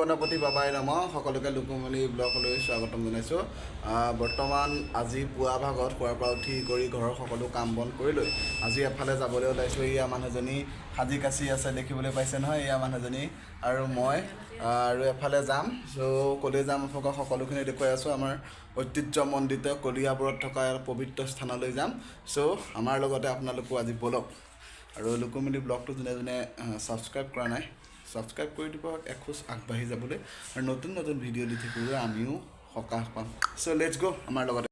গণপতি বাবাই নমঃ। সকলোকে লুকুমনি ব্লগলৈ স্বাগতম জনাইছোঁ। বৰ্তমান আজি পুৱা ভাগত খোৱাৰ পৰা উঠি কৰি ঘৰৰ সকলো কাম বন কৰি লৈ আজি এফালে যাবলৈ ওলাইছোঁ। এয়া মানুহজনী সাজি কাচি আছে, দেখিবলৈ পাইছে নহয়। এয়া মানুহজনী আৰু মই আৰু এফালে যাম। চ' ক'লৈ যাম আপোনালোকক সকলোখিনি দেখুৱাই আছোঁ। আমাৰ ঐতিহ্যমণ্ডিত কলিয়াবৰত থকা পবিত্ৰ স্থানলৈ যাম। চ' আমাৰ লগতে আপোনালোকো আজি বলক। আৰু লুকুমনি ব্লগটো যোনে যোনে ছাবস্ক্ৰাইব কৰা নাই ছাবস্ক্ৰাইব কৰি দিব, এখোজ আগবাঢ়ি যাবলৈ আৰু নতুন নতুন ভিডিঅ' দি থাকিবলৈ আমিও সকাহ পাম। চ' লেটছ গ' আমাৰ লগতে।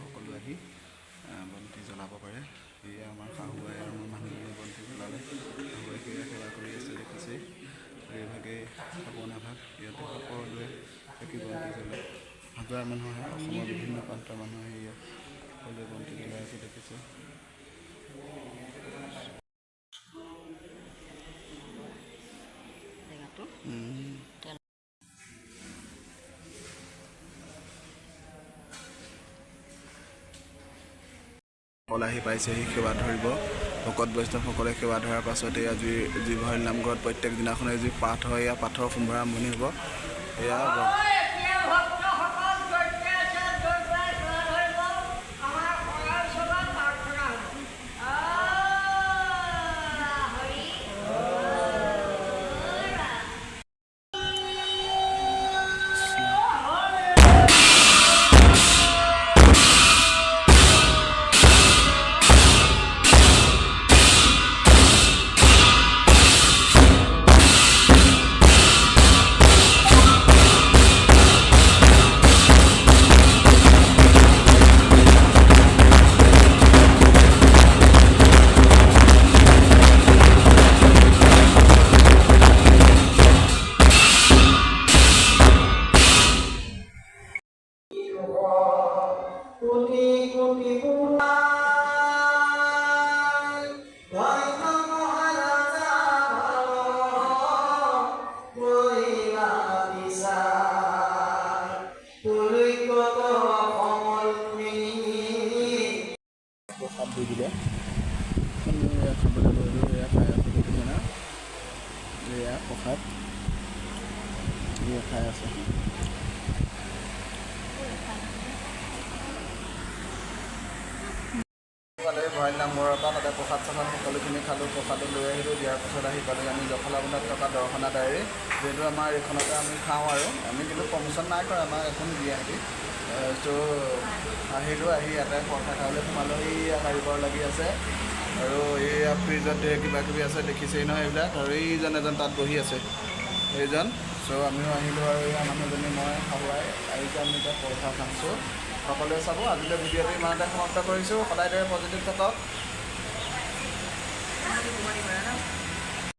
সকলো আহি বন্তি জ্বলাব পাৰে। সেয়া আমাৰ শাহুৱাই আৰু মোৰ মানুহজনে বন্তি জ্বলালে। শাহুৱাই সেয়া সেৱা কৰি আছে, দেখিছে। এইভাগে পাবনা ভাগ ইয়াতে সকলোৱে চাকি বন্তি জ্বলায়। হাজাৰ মানুহ আহে, অসমৰ বিভিন্ন প্ৰান্তৰ মানুহ আহি ইয়াত সকলোৱে বন্তি জ্বলাই আছে, দেখিছে। সকল আহি পাইছেহি সেৱা ধৰিব। ভকত বৈষ্ণৱসকলে সেৱা ধৰাৰ পাছতে আজি ভঁৰাল নামঘৰত প্ৰত্যেক দিনাখনে যি পাঠ হয়, এয়া পাঠৰ শুভ আৰম্ভণি হ'ব। এয়া দি দিলে খাবলৈ লৈ এয়া খাই আছে, দেখিছে না। এয়া প্ৰসাদ এয়া খাই আছে। ভঁৰাল নামঘৰৰ পৰা তাতে প্ৰসাদ চসাদ সকলোখিনি খালোঁ। প্ৰসাদো লৈ আহিলোঁ। দিয়াৰ পাছত আহি পালোঁ আমি জখলাবন্ধাত থকা দৰ্শনাদাৰী। যিহেতু আমাৰ এইখনতে আমি খাওঁ আৰু আমি কিন্তু প্ৰমোচন নাই কৰা, আমাক এখন দিয়ে সিহঁতি। ত' আহিলোঁ, আহি ইয়াতে পৰঠা খাবলৈ সোমালোঁ। এইয়া কাৰিকৰ লাগি আছে আৰু এইয়া ফ্ৰিজত কিবা কিবি আছে, দেখিছেই নহয় এইবিলাক। আৰু এইজন এজন তাত বহি আছে, এইজন। চ' আমিও আহিলোঁ আৰু এয়া মানুহজনী মই শাহুৱাই আহিছোঁ। আমি এতিয়া পৰঠা খাইছোঁ। সকলোৱে চাব। আজিলৈ ভিডিঅ'টো ইমানতে সমাপ্ত কৰিছোঁ। সদায় দৰে পজিটিভ থাকক।